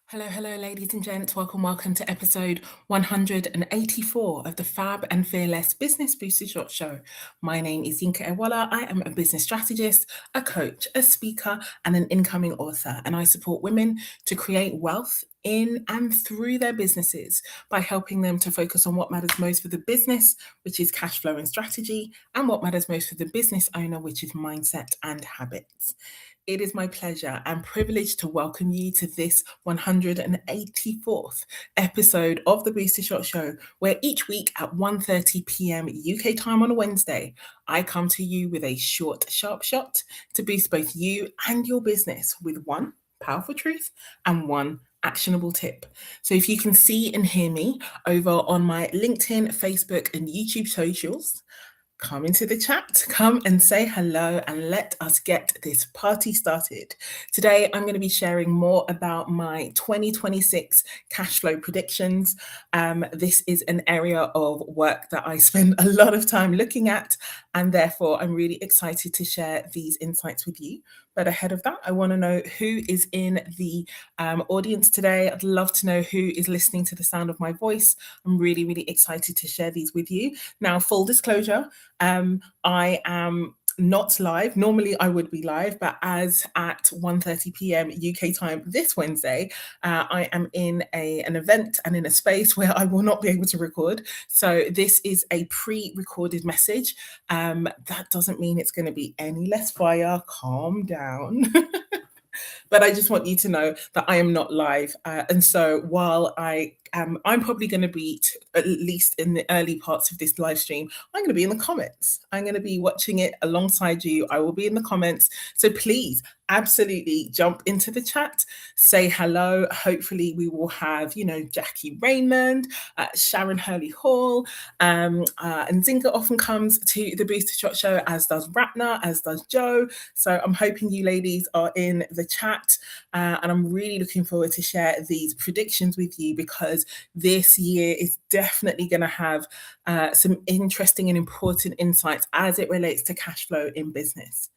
Hello, ladies and gents. Welcome to episode 184 of the FAB and Fearless Business Booster Shot Show. My name is Yinka. I am a business strategist, a coach, a speaker, and an incoming author. And I support women to create wealth in and through their businesses by helping them to focus on what matters most for the business, which is cash flow and strategy, and what matters most for the business owner, which is mindset and habits. It is my pleasure and privilege to welcome you to this 184th episode of the Booster Shot Show, where each week at 1:30 p.m. UK time on a Wednesday, I come to you with a short, sharp shot to boost both you and your business with one powerful truth and one actionable tip. So if you can see and hear me over on my LinkedIn, Facebook, and YouTube socials, come into the chat, come and say hello, and let us get this party started. Today, I'm going to be sharing more about my 2026 cash flow predictions. This is an area of work that I spend a lot of time looking at, and therefore I'm really excited to share these insights with you. But ahead of that, I want to know who is in the audience today. I'd love to know who is listening to the sound of my voice. I'm really excited to share these with you. Now, full disclosure, I am not live. Normally I would be live, but as at 1:30 p.m. UK time this Wednesday, I am in an event and in a space where I will not be able to record. So this is a pre-recorded message. That doesn't mean it's going to be any less fire. Calm down. But I just want you to know that I am not live. And so while I'm probably going to be, at least in the early parts of this live stream, I'm going to be in the comments. I'm going to be watching it alongside you. I will be in the comments. So please, absolutely jump into the chat, say hello. Hopefully we will have, Jackie Raymond, Sharon Hurley Hall, and Yinka often comes to the Booster Shot Show, as does Ratner, as does Joe. So I'm hoping you ladies are in the chat, and I'm really looking forward to share these predictions with you, because this year is definitely going to have some interesting and important insights as it relates to cash flow in business.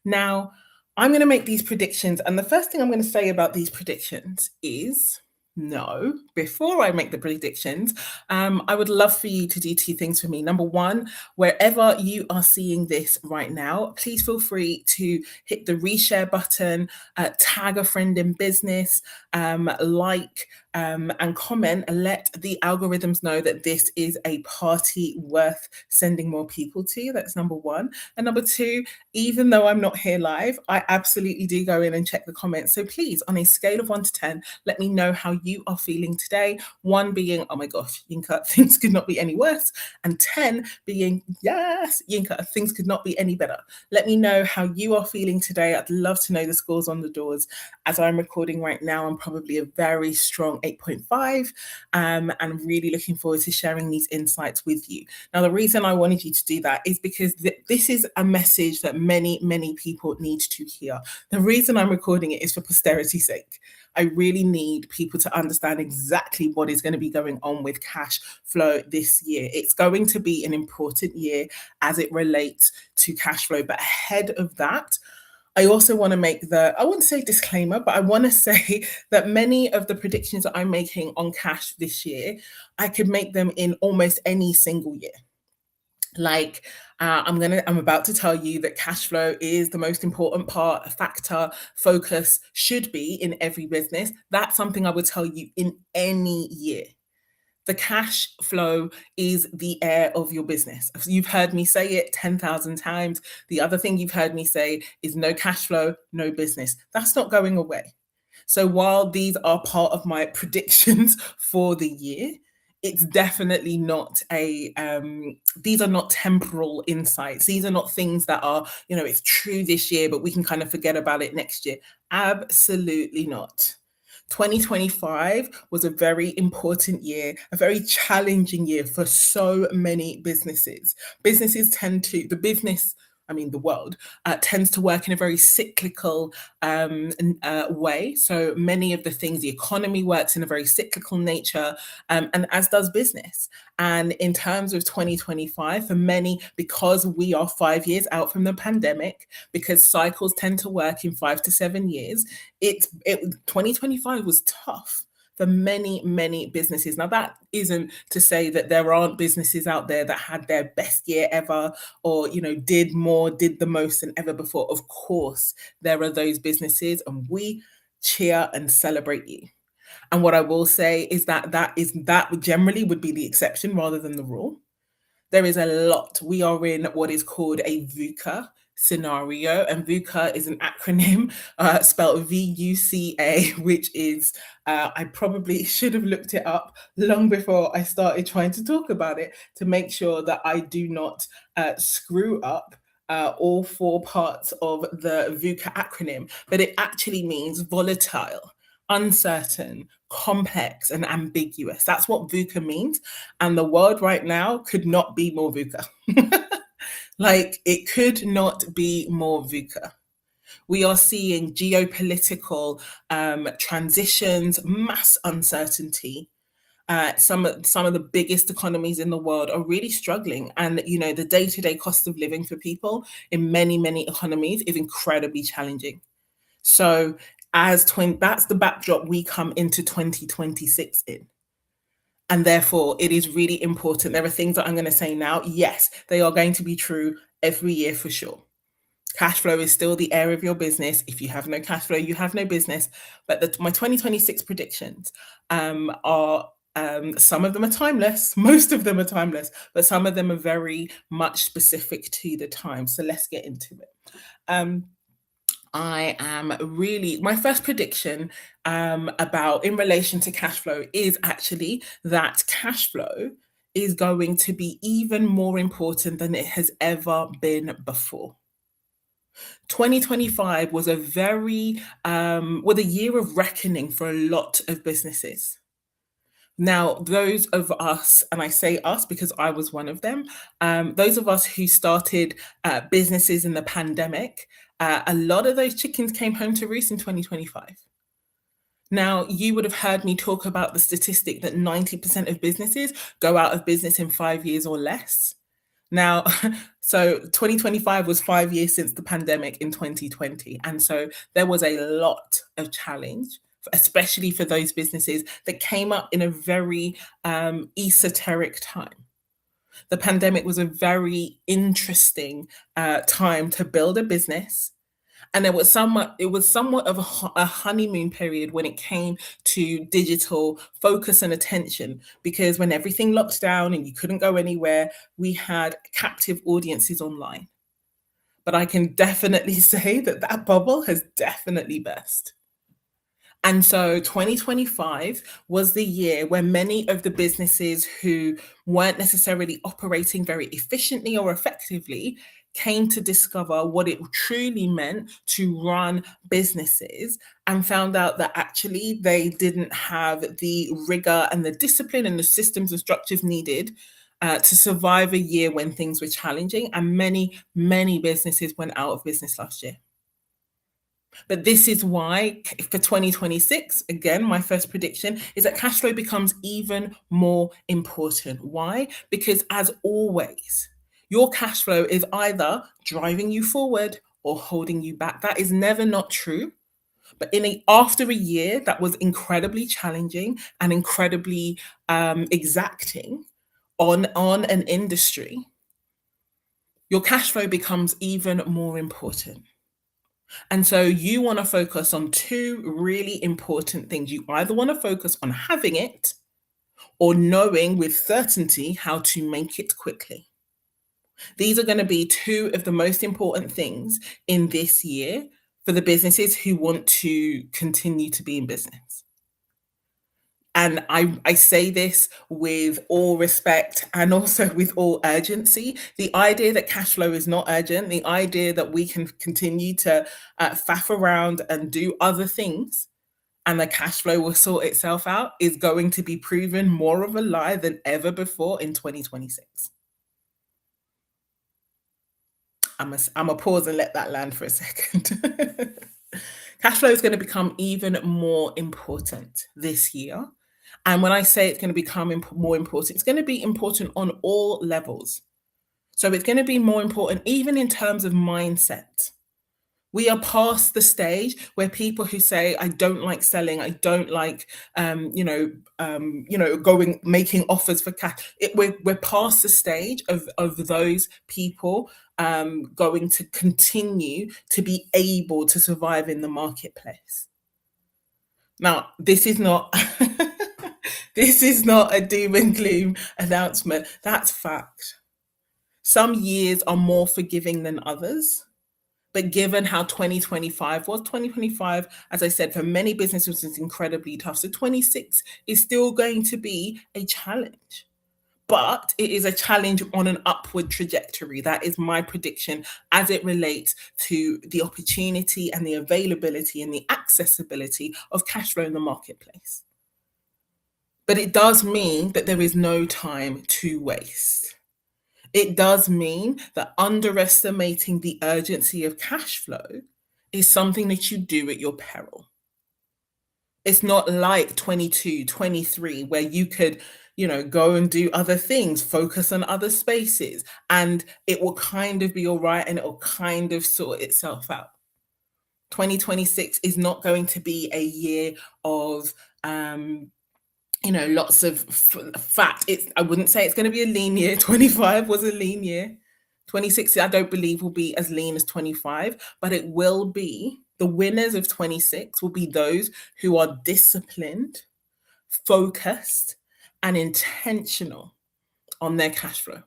Now, I'm going to make these predictions, and the first thing I'm going to say about these predictions is, no, before I make the predictions, I would love for you to do two things for me. Number one, wherever you are seeing this right now, please feel free to hit the reshare button, tag a friend in business, like, and comment, and let the algorithms know that this is a party worth sending more people to. That's number one. And number two, even though I'm not here live, I absolutely do go in and check the comments. So please, on a scale of 1 to 10, let me know how you are feeling today. 1 being, oh my gosh, Yinka, things could not be any worse. And 10 being, yes, Yinka, things could not be any better. Let me know how you are feeling today. I'd love to know the scores on the doors. As I'm recording right now, I'm probably a very strong 8.5, and really looking forward to sharing these insights with you. Now, the reason I wanted you to do that is because this is a message that many people need to hear. The reason I'm recording it is for posterity's sake. I really need people to understand exactly what is going to be going on with cash flow this year. It's going to be an important year as it relates to cash flow. But ahead of that, I also want to make I wouldn't say disclaimer, but I want to say that many of the predictions that I'm making on cash this year, I could make them in almost any single year. Like, I'm about to tell you that cash flow is the most important factor, focus should be in every business. That's something I would tell you in any year. The cash flow is the air of your business. You've heard me say it 10,000 times. The other thing you've heard me say is no cash flow, no business. That's not going away. So while these are part of my predictions for the year, it's definitely not these are not temporal insights. These are not things that are, it's true this year, but we can kind of forget about it next year. Absolutely not. 2025 was a very important year, a very challenging year for so many businesses. The business I mean the world, tends to work in a very cyclical way. So many of the things, the economy works in a very cyclical nature, and as does business. And in terms of 2025, for many, because we are 5 years out from the pandemic, because cycles tend to work in 5 to 7 years, 2025 was tough for many, many businesses. Now, that isn't to say that there aren't businesses out there that had their best year ever, or, did more, did the most than ever before. Of course, there are those businesses, and we cheer and celebrate you. And what I will say is that generally would be the exception rather than the rule. There is a lot. We are in what is called a VUCA scenario, and VUCA is an acronym spelled VUCA, which is, I probably should have looked it up long before I started trying to talk about it to make sure that I do not screw up all four parts of the VUCA acronym, but it actually means volatile, uncertain, complex, and ambiguous. That's what VUCA means. And the world right now could not be more VUCA. Like, it could not be more VUCA. We are seeing geopolitical transitions, mass uncertainty. Some of the biggest economies in the world are really struggling, and the day-to-day cost of living for people in many economies is incredibly challenging. So that's the backdrop we come into 2026 in. And therefore, it is really important. There are things that I'm going to say now. Yes, they are going to be true every year for sure. Cash flow is still the area of your business. If you have no cash flow, you have no business. But my 2026 predictions are some of them are timeless. Most of them are timeless, but some of them are very much specific to the time. So let's get into it. My first prediction about in relation to cash flow is actually that cash flow is going to be even more important than it has ever been before. 2025 was a year of reckoning for a lot of businesses. Now, those of us, and I say us because I was one of them, those of us who started businesses in the pandemic, a lot of those chickens came home to roost in 2025. Now, you would have heard me talk about the statistic that 90% of businesses go out of business in 5 years or less. Now, so 2025 was 5 years since the pandemic in 2020. And so there was a lot of challenge, especially for those businesses that came up in a very esoteric time. The pandemic was a very interesting time to build a business. And it was somewhat of a honeymoon period when it came to digital focus and attention, because when everything locked down and you couldn't go anywhere, we had captive audiences online. But I can definitely say that bubble has definitely burst. And so 2025 was the year where many of the businesses who weren't necessarily operating very efficiently or effectively came to discover what it truly meant to run businesses, and found out that actually they didn't have the rigor and the discipline and the systems and structures needed to survive a year when things were challenging. And many businesses went out of business last year. But this is why for 2026, again, my first prediction is that cash flow becomes even more important. Why? Because as always, your cash flow is either driving you forward or holding you back. That is never not true. But after a year that was incredibly challenging and incredibly exacting on an industry, your cash flow becomes even more important. And so you want to focus on two really important things. You either want to focus on having it or knowing with certainty how to make it quickly. These are going to be two of the most important things in this year for the businesses who want to continue to be in business. And I say this with all respect and also with all urgency. The idea that cash flow is not urgent, the idea that we can continue to faff around and do other things and the cash flow will sort itself out, is going to be proven more of a lie than ever before in 2026. I'm a pause and let that land for a second. Cash flow is going to become even more important this year. And when I say it's going to become more important, it's going to be important on all levels. So it's going to be more important even in terms of mindset. We are past the stage where people who say, "I don't like selling, I don't like, going making offers for cash." We're past the stage of those people going to continue to be able to survive in the marketplace. Now, this is not this is not a doom and gloom announcement. That's fact. Some years are more forgiving than others. But given how 2025 was, 2025, as I said, for many businesses was incredibly tough. So 26 is still going to be a challenge. But it is a challenge on an upward trajectory. That is my prediction as it relates to the opportunity and the availability and the accessibility of cash flow in the marketplace. But it does mean that there is no time to waste. It does mean that underestimating the urgency of cash flow is something that you do at your peril. It's not like 22, 23, where you could, go and do other things, focus on other spaces, and it will kind of be all right and it will kind of sort itself out. 2026 is not going to be a year of lots of fat. I wouldn't say it's going to be a lean year. 25 was a lean year. 26, I don't believe will be as lean as 25, but it will be the winners of 26 will be those who are disciplined, focused, and intentional on their cash flow.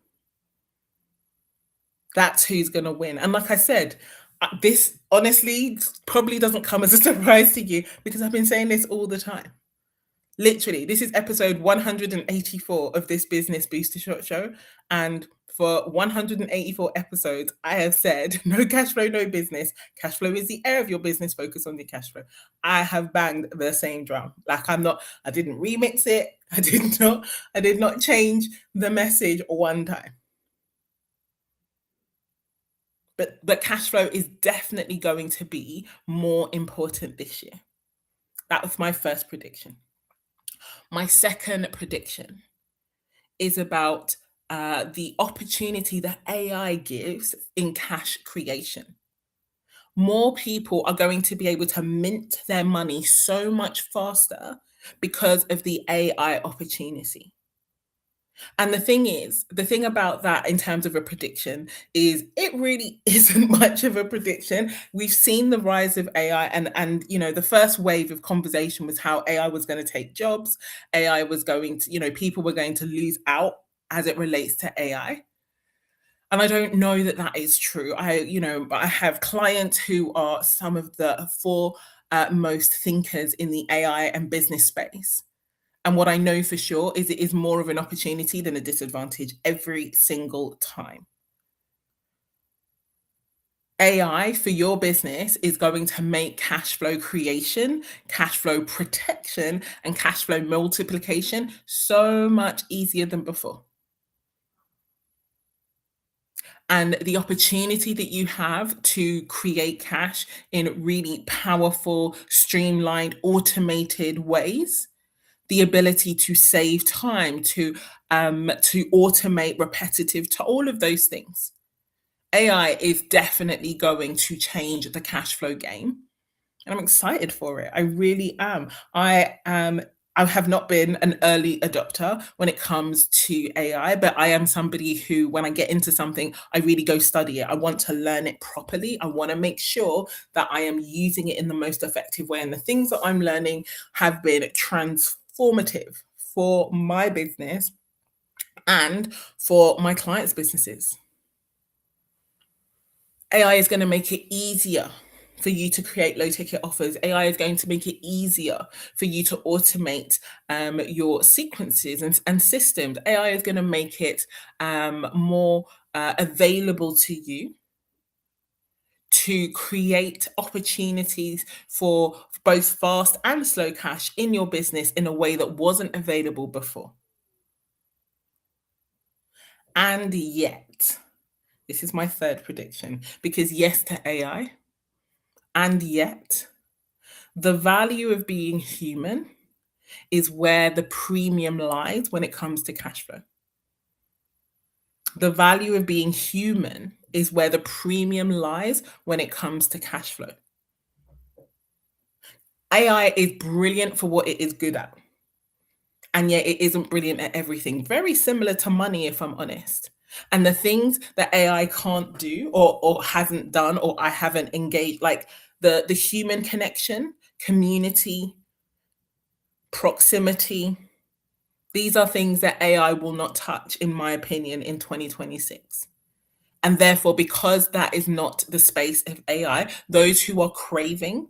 That's who's going to win. And like I said, this honestly probably doesn't come as a surprise to you because I've been saying this all the time. Literally, this is episode 184 of this Business Booster Shot Show. And for 184 episodes, I have said, no cash flow, no business. Cash flow is the air of your business. Focus on the cash flow. I have banged the same drum. Like I didn't remix it. I did not change the message one time. But cash flow is definitely going to be more important this year. That was my first prediction. My second prediction is about the opportunity that AI gives in cash creation. More people are going to be able to mint their money so much faster because of the AI opportunity. And the thing about that in terms of a prediction is it really isn't much of a prediction. We've seen the rise of AI and the first wave of conversation was how AI was going to take jobs. AI was going to, people were going to lose out as it relates to AI. And I don't know that that is true. I have clients who are some of the most thinkers in the AI and business space. And what I know for sure is it is more of an opportunity than a disadvantage every single time. AI for your business is going to make cash flow creation, cash flow protection, and cash flow multiplication so much easier than before. And the opportunity that you have to create cash in really powerful, streamlined, automated ways, the ability to save time, to automate repetitive, to all of those things. AI is definitely going to change the cash flow game. And I'm excited for it. I really am. I have not been an early adopter when it comes to AI, but I am somebody who, when I get into something, I really go study it. I want to learn it properly. I want to make sure that I am using it in the most effective way. And the things that I'm learning have been transformative for my business and for my clients' businesses. AI is going to make it easier for you to create low ticket offers. AI is going to make it easier for you to automate your sequences and systems. AI is going to make it more available to you to create opportunities for both fast and slow cash in your business in a way that wasn't available before. And yet, This is my third prediction because yes to AI, and yet the value of being human is where the premium lies when it comes to cash flow. The value of being human is where the premium lies when it comes to cash flow. AI is brilliant for what it is good at, and yet it isn't brilliant at everything. Very similar to money, if I'm honest. And the things that AI can't do or hasn't done or I haven't engaged, like the human connection, community, proximity, these are things that AI will not touch, in my opinion, in 2026. And therefore, because that is not the space of AI, those who are craving,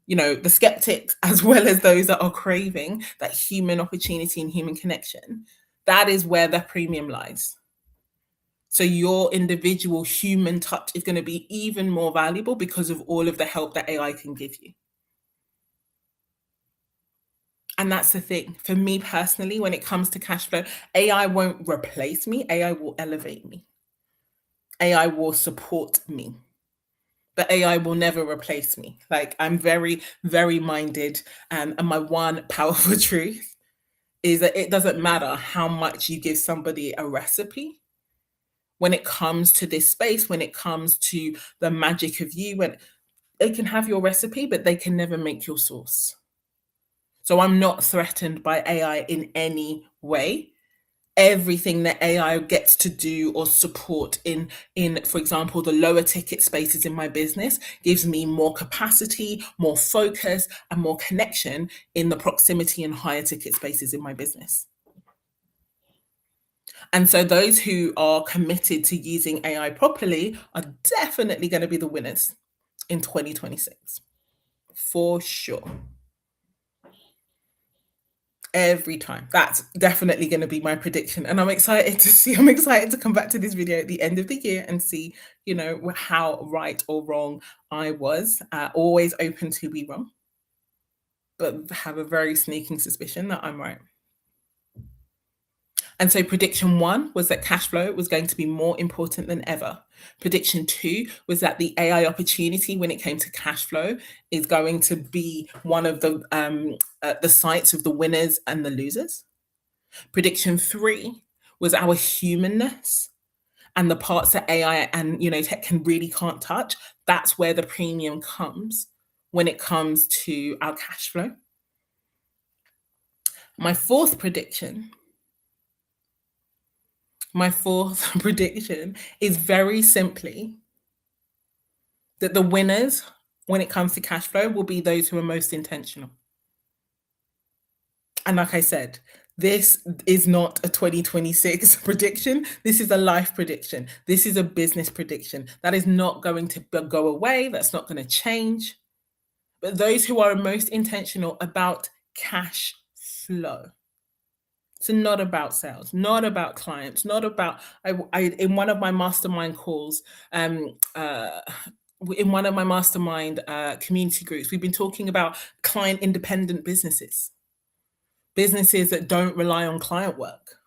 the skeptics, as well as those that are craving that human opportunity and human connection, that is where the premium lies. So your individual human touch is going to be even more valuable because of all of the help that AI can give you. And that's the thing. For me personally, when it comes to cash flow, AI won't replace me, AI will elevate me. AI will support me. But AI will never replace me. Like I'm very, very minded. And my one powerful truth is that it doesn't matter how much you give somebody a recipe when it comes to this space, when it comes to the magic of you, when they can have your recipe, but they can never make your sauce. So I'm not threatened by AI in any way. Everything that AI gets to do or support in for example the lower ticket spaces in my business gives me more capacity, more focus and more connection in the proximity and higher ticket spaces in my business. And so those who are committed to using AI properly are definitely going to be the winners in 2026 for sure. Every time. That's definitely going to be my prediction. And I'm excited to come back to this video at the end of the year and see, how right or wrong I was. Always open to be wrong, but have a very sneaking suspicion that I'm right. And so prediction 1 was that cash flow was going to be more important than ever. Prediction 2 was that the AI opportunity when it came to cash flow is going to be one of the sites of the winners and the losers. Prediction 3 was our humanness and the parts that AI and tech can't touch. That's where the premium comes when it comes to our cash flow. My fourth prediction is very simply that the winners when it comes to cash flow will be those who are most intentional. And like I said, this is not a 2026 prediction. This is a life prediction. This is a business prediction. That is not going to go away. That's not going to change. But those who are most intentional about cash flow. So not about sales, not about clients, not about in one of my mastermind calls, in one of my mastermind community groups, we've been talking about client independent businesses that don't rely on client work.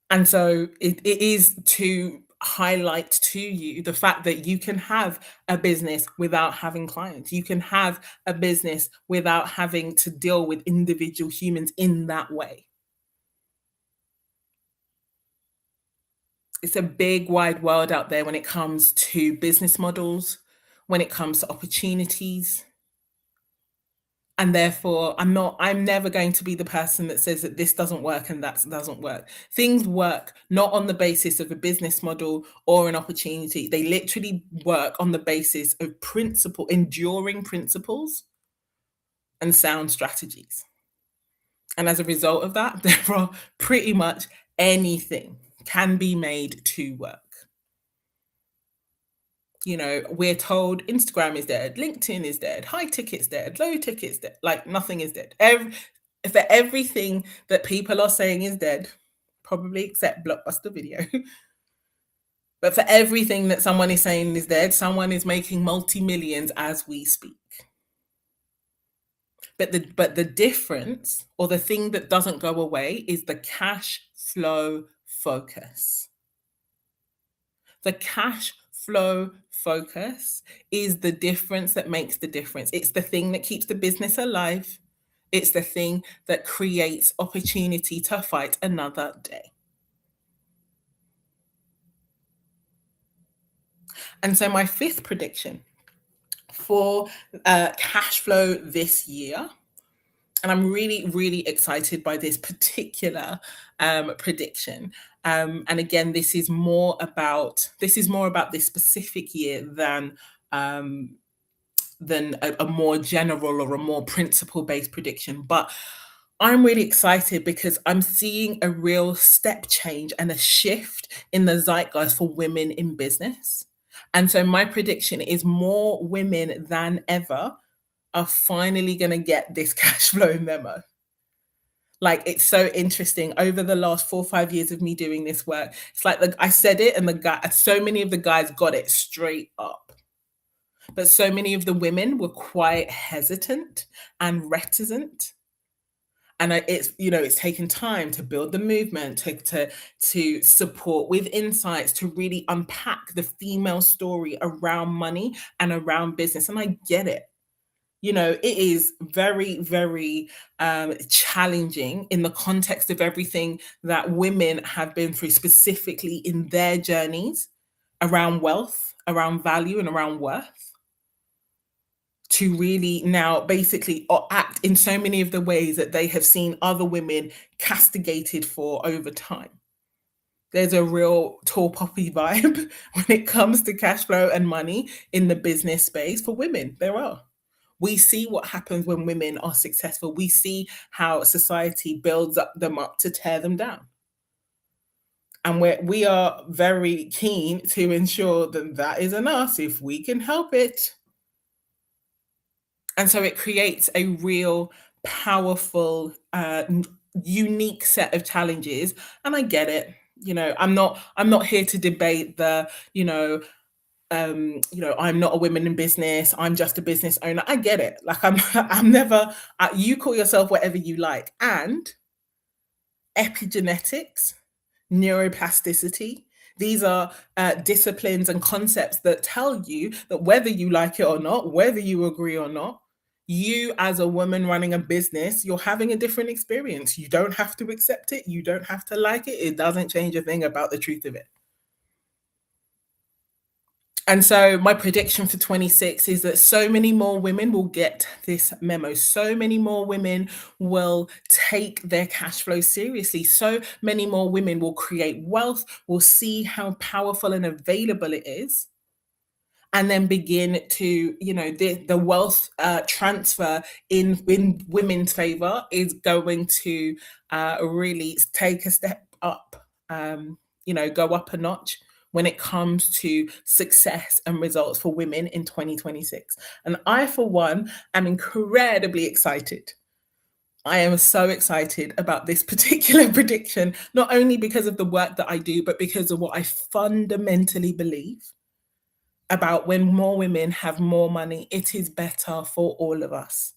And so it is to highlight to you the fact that you can have a business without having clients. You can have a business without having to deal with individual humans in that way. It's a big, wide world out there when it comes to business models, when it comes to opportunities. And therefore, I'm never going to be the person that says that this doesn't work and that doesn't work. Things work not on the basis of a business model or an opportunity. They literally work on the basis of enduring principles and sound strategies. And as a result of that, there are pretty much anything can be made to work. We're told Instagram is dead, LinkedIn is dead, high ticket's dead, low ticket's dead, like nothing is dead. For everything that people are saying is dead, probably except Blockbuster Video. But for everything that someone is saying is dead, someone is making multi-millions as we speak. But the difference, or the thing that doesn't go away, is the cash flow focus. The cash flow focus is the difference that makes the difference. It's the thing that keeps the business alive. It's the thing that creates opportunity to fight another day. And so, my fifth prediction for cash flow this year, and I'm really, really excited by this particular prediction. And again, this is more about this specific year than a more general or a more principle based prediction. But I'm really excited because I'm seeing a real step change and a shift in the zeitgeist for women in business. And so my prediction is more women than ever are finally going to get this cash flow memo. Like, it's so interesting. Over the last 4 or 5 years of me doing this work, it's like I said it, and so many of the guys got it straight up. But so many of the women were quite hesitant and reticent. And it's taken time to build the movement, to support with insights, to really unpack the female story around money and around business. And I get it. It is very, very challenging in the context of everything that women have been through, specifically in their journeys around wealth, around value, and around worth, to really now basically act in so many of the ways that they have seen other women castigated for over time. There's a real tall poppy vibe when it comes to cash flow and money in the business space for women. There are. We see what happens when women are successful. We see how society builds them up to tear them down. And we are very keen to ensure that that isn't us if we can help it. And so it creates a real powerful, unique set of challenges. And I get it. I'm not here to debate I'm not a woman in business. I'm just a business owner. I get it. Like, I'm never. You call yourself whatever you like, and epigenetics, neuroplasticity. These are disciplines and concepts that tell you that whether you like it or not, whether you agree or not, you as a woman running a business, you're having a different experience. You don't have to accept it. You don't have to like it. It doesn't change a thing about the truth of it. And so my prediction for 26 is that so many more women will get this memo. So many more women will take their cash flow seriously. So many more women will create wealth, will see how powerful and available it is, and then begin to, the wealth transfer in women's favor is going to really take a step up, go up a notch when it comes to success and results for women in 2026. And I, for one, am incredibly excited. I am so excited about this particular prediction, not only because of the work that I do, but because of what I fundamentally believe about when more women have more money, it is better for all of us.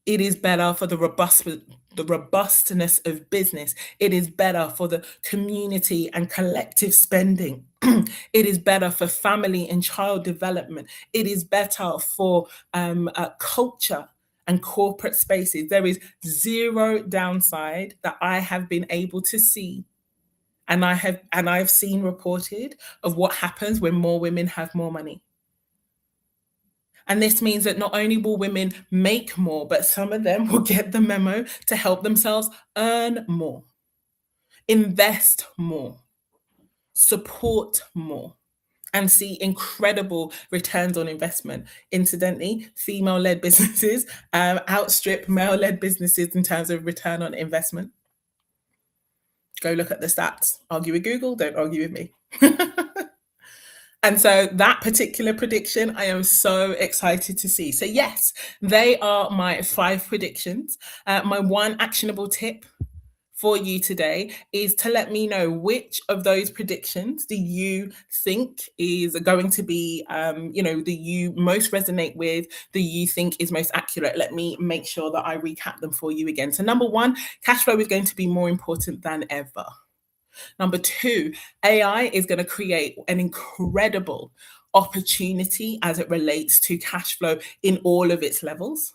It is better for the robustness of business. It is better for the community and collective spending. It is better for family and child development. It is better for culture and corporate spaces. There is zero downside that I have been able to see, and I've seen reported, of what happens when more women have more money. And this means that not only will women make more, but some of them will get the memo to help themselves earn more, invest more, support more, and see incredible returns on investment. Incidentally, female-led businesses outstrip male-led businesses in terms of return on investment. Go look at the stats. Argue with Google, don't argue with me. And so that particular prediction, I am so excited to see. So yes, they are my 5 predictions. My one actionable tip for you today is to let me know which of those predictions do you think is going to be, do you most resonate with, do you think is most accurate? Let me make sure that I recap them for you again. So number 1, cash flow is going to be more important than ever. Number two, AI is going to create an incredible opportunity as it relates to cash flow in all of its levels.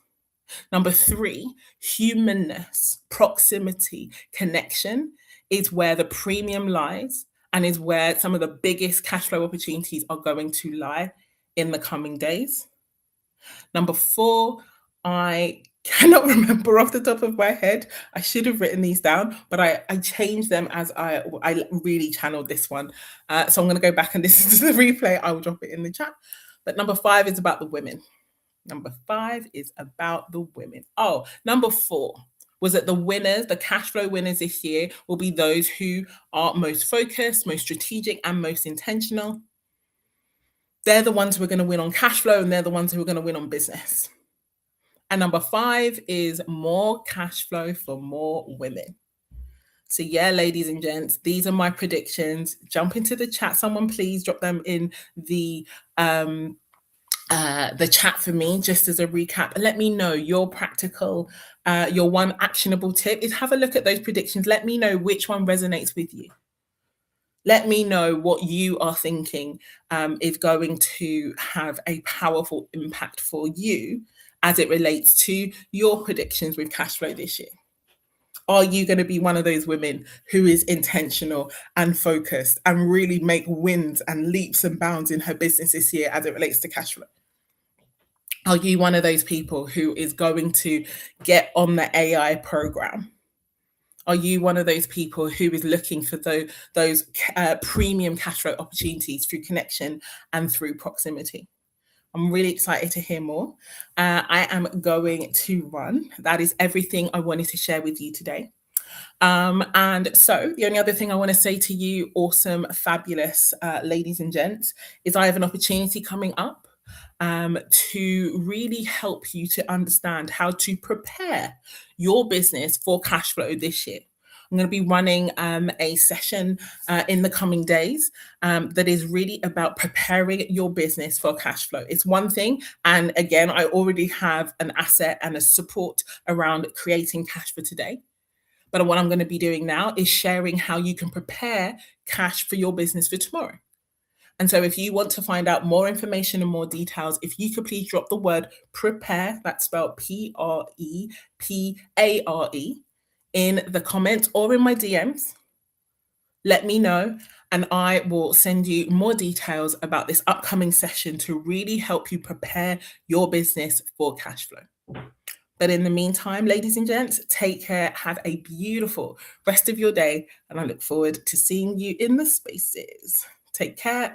Number three, humanness, proximity, connection is where the premium lies and is where some of the biggest cash flow opportunities are going to lie in the coming days. Number four, I cannot remember off the top of my head. I should have written these down, but I changed them as I really channeled this one. So I'm going to go back and listen to the replay. I will drop it in the chat. But number five is about the women. Number five is about the women. Oh, number four was that the winners, the cash flow winners this year will be those who are most focused, most strategic, and most intentional. They're the ones who are going to win on cash flow, and they're the ones who are going to win on business. And number five is more cash flow for more women. So yeah, ladies and gents, these are my predictions. Jump into the chat. Someone please drop them in the chat for me, just as a recap, and let me know your practical, your one actionable tip is have a look at those predictions. Let me know which one resonates with you. Let me know what you are thinking is going to have a powerful impact for you as it relates to your predictions with cash flow this year. Are you going to be one of those women who is intentional and focused and really make wins and leaps and bounds in her business this year as it relates to cash flow? Are you one of those people who is going to get on the AI program? Are you one of those people who is looking for those premium cash flow opportunities through connection and through proximity? I'm really excited to hear more. I am going to run. That is everything I wanted to share with you today. And so the only other thing I want to say to you, awesome, fabulous ladies and gents, is I have an opportunity coming up to really help you to understand how to prepare your business for cash flow this year. I'm going to be running a session in the coming days that is really about preparing your business for cash flow. It's one thing. And again, I already have an asset and a support around creating cash for today. But what I'm going to be doing now is sharing how you can prepare cash for your business for tomorrow. And so if you want to find out more information and more details, if you could please drop the word prepare, that's spelled PREPARE, in the comments or in my DMs, let me know, and I will send you more details about this upcoming session to really help you prepare your business for cash flow. But in the meantime, ladies and gents, take care, have a beautiful rest of your day, and I look forward to seeing you in the spaces. Take care.